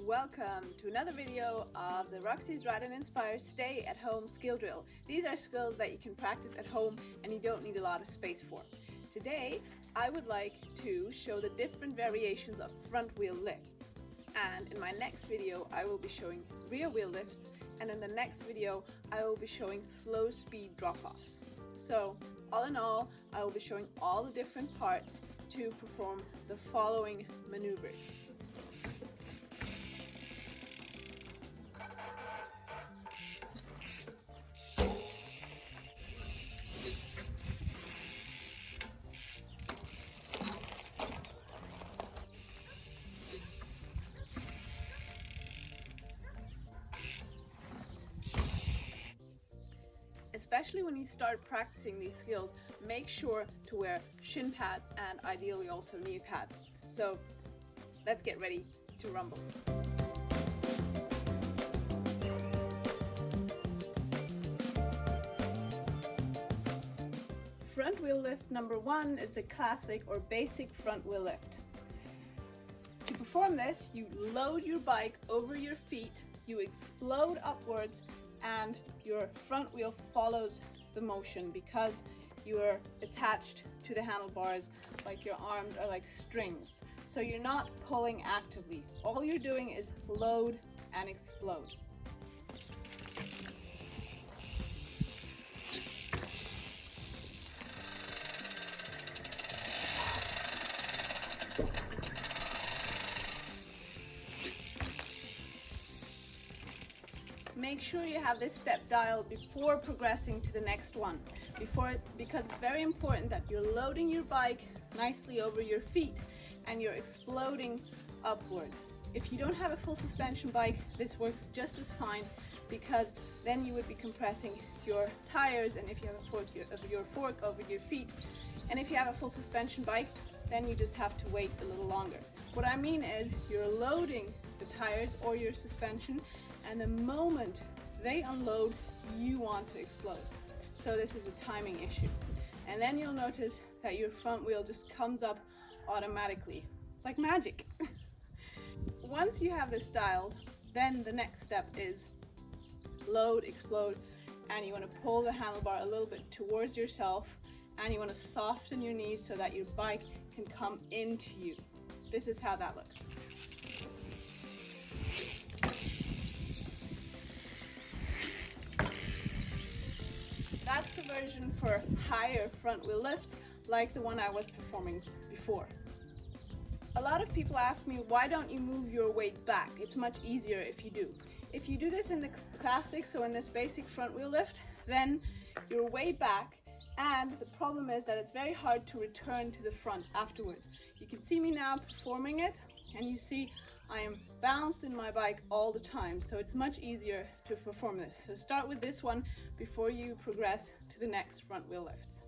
Welcome to another video of the Roxy's Rad and Inspire Stay at Home Skill Drill. These are skills that you can practice at home and you don't need a lot of space for. Today, I would like to show the different variations of front wheel lifts. And in my next video, I will be showing rear wheel lifts, and in the next video, I will be showing slow speed drop-offs. So, all in all, I will be showing all the different parts to perform the following maneuvers. Especially when you start practicing these skills, make sure to wear shin pads and ideally also knee pads. So let's get ready to rumble. Front wheel lift number one is the classic or basic front wheel lift. To perform this, you load your bike over your feet, you explode upwards, and your front wheel follows the motion because you are attached to the handlebars like your arms are like strings. So you're not pulling actively. All you're doing is load and explode. Make sure you have this step dialed before progressing to the next one. Because it's very important that you're loading your bike nicely over your feet and you're exploding upwards. If you don't have a full suspension bike, this works just as fine because then you would be compressing your tires, and if you have your fork over your feet. And if you have a full suspension bike, then you just have to wait a little longer. What I mean is you're loading the tires or your suspension, and the moment they unload, you want to explode. So this is a timing issue. And then you'll notice that your front wheel just comes up automatically. It's like magic. Once you have this dialed, then the next step is load, explode, and you want to pull the handlebar a little bit towards yourself, and you want to soften your knees so that your bike can come into you. This is how that looks. That's the version for higher front wheel lifts, like the one I was performing before. A lot of people ask me, why don't you move your weight back? It's much easier if you do. If you do this in the classic, so in this basic front wheel lift, then you're way back, and the problem is that it's very hard to return to the front afterwards. You can see me now performing it, and you see I am balanced in my bike all the time, so it's much easier to perform this. So start with this one before you progress to the next front wheel lifts.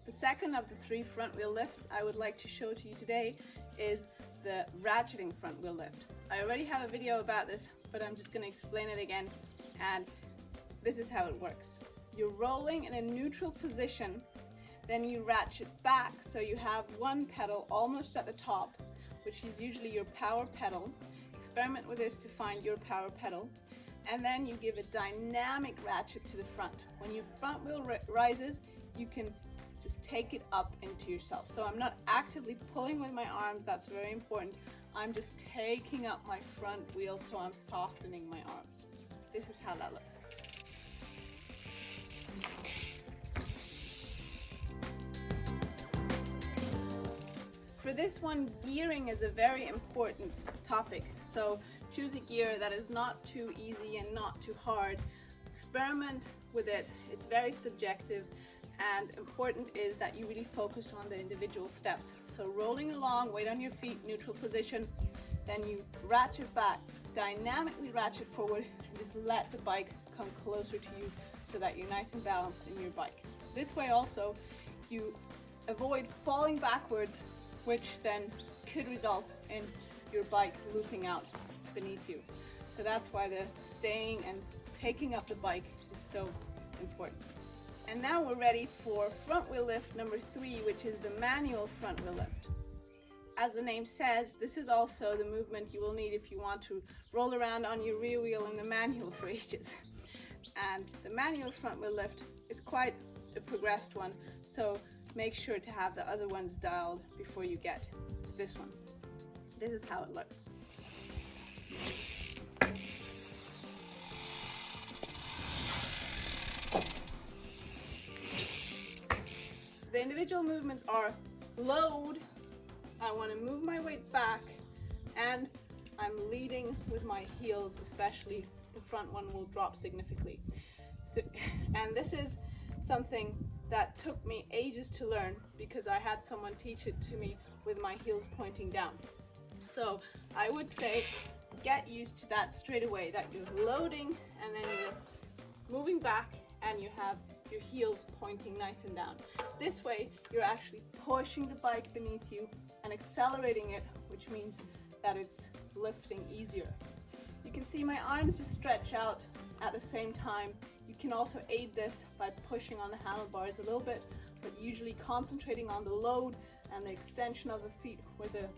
The second of the three front wheel lifts I would like to show to you today is the ratcheting front wheel lift. I already have a video about this, but I'm just going to explain it again, and this is how it works. You're rolling in a neutral position, then you ratchet back so you have one pedal almost at the top, which is usually your power pedal. Experiment with this to find your power pedal. And then you give a dynamic ratchet to the front. When your front wheel rises, you can just take it up into yourself. So I'm not actively pulling with my arms, that's very important. I'm just taking up my front wheel, so I'm softening my arms. This is how that looks. For this one, gearing is a very important topic. So choose a gear that is not too easy and not too hard. Experiment with it. It's very subjective, and important is that you really focus on the individual steps. So rolling along, weight on your feet, neutral position, then you ratchet back, dynamically ratchet forward, and just let the bike come closer to you so that you're nice and balanced in your bike. This way also you avoid falling backwards, which then could result in your bike looping out beneath you. So that's why the staying and taking up the bike is so important. And now we're ready for front wheel lift number 3, which is the manual front wheel lift. As the name says, this is also the movement you will need if you want to roll around on your rear wheel in the manual for ages. And the manual front wheel lift is quite a progressed one, so make sure to have the other ones dialed before you get this one. This is how it looks. The individual movements are load, I want to move my weight back, and I'm leading with my heels, especially the front one will drop significantly. And this is something that took me ages to learn because I had someone teach it to me with my heels pointing down. So I would say get used to that straight away, that you're loading and then you're moving back and you have your heels pointing nice and down. This way you're actually pushing the bike beneath you and accelerating it, which means that it's lifting easier. You can see my arms just stretch out at the same time. You can also aid this by pushing on the handlebars a little bit, but usually concentrating on the load and the extension of the feet with the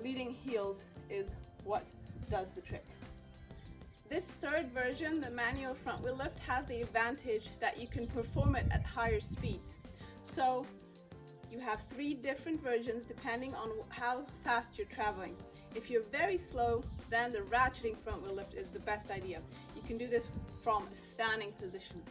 leading heels is what does the trick. This third version, the manual front wheel lift, has the advantage that you can perform it at higher speeds. So you have 3 different versions depending on how fast you're traveling. If you're very slow, then the ratcheting front wheel lift is the best idea. You can do this from a standing position.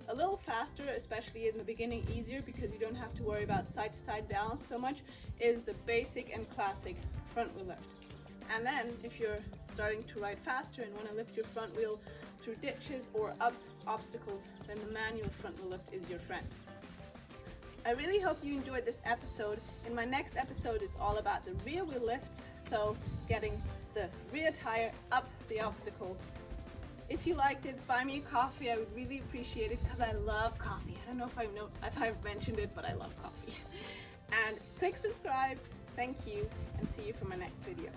A little faster, especially in the beginning, easier because you don't have to worry about side-to-side balance so much, is the basic and classic front wheel lift. And then if you're starting to ride faster and want to lift your front wheel through ditches or up obstacles, then the manual front wheel lift is your friend. I really hope you enjoyed this episode. In my next episode, it's all about the rear wheel lifts, so getting the rear tire up the obstacle. If you liked it, buy me a coffee. I would really appreciate it because I love coffee. I don't know if I've mentioned it, but I love coffee. And click subscribe. Thank you, and see you for my next video.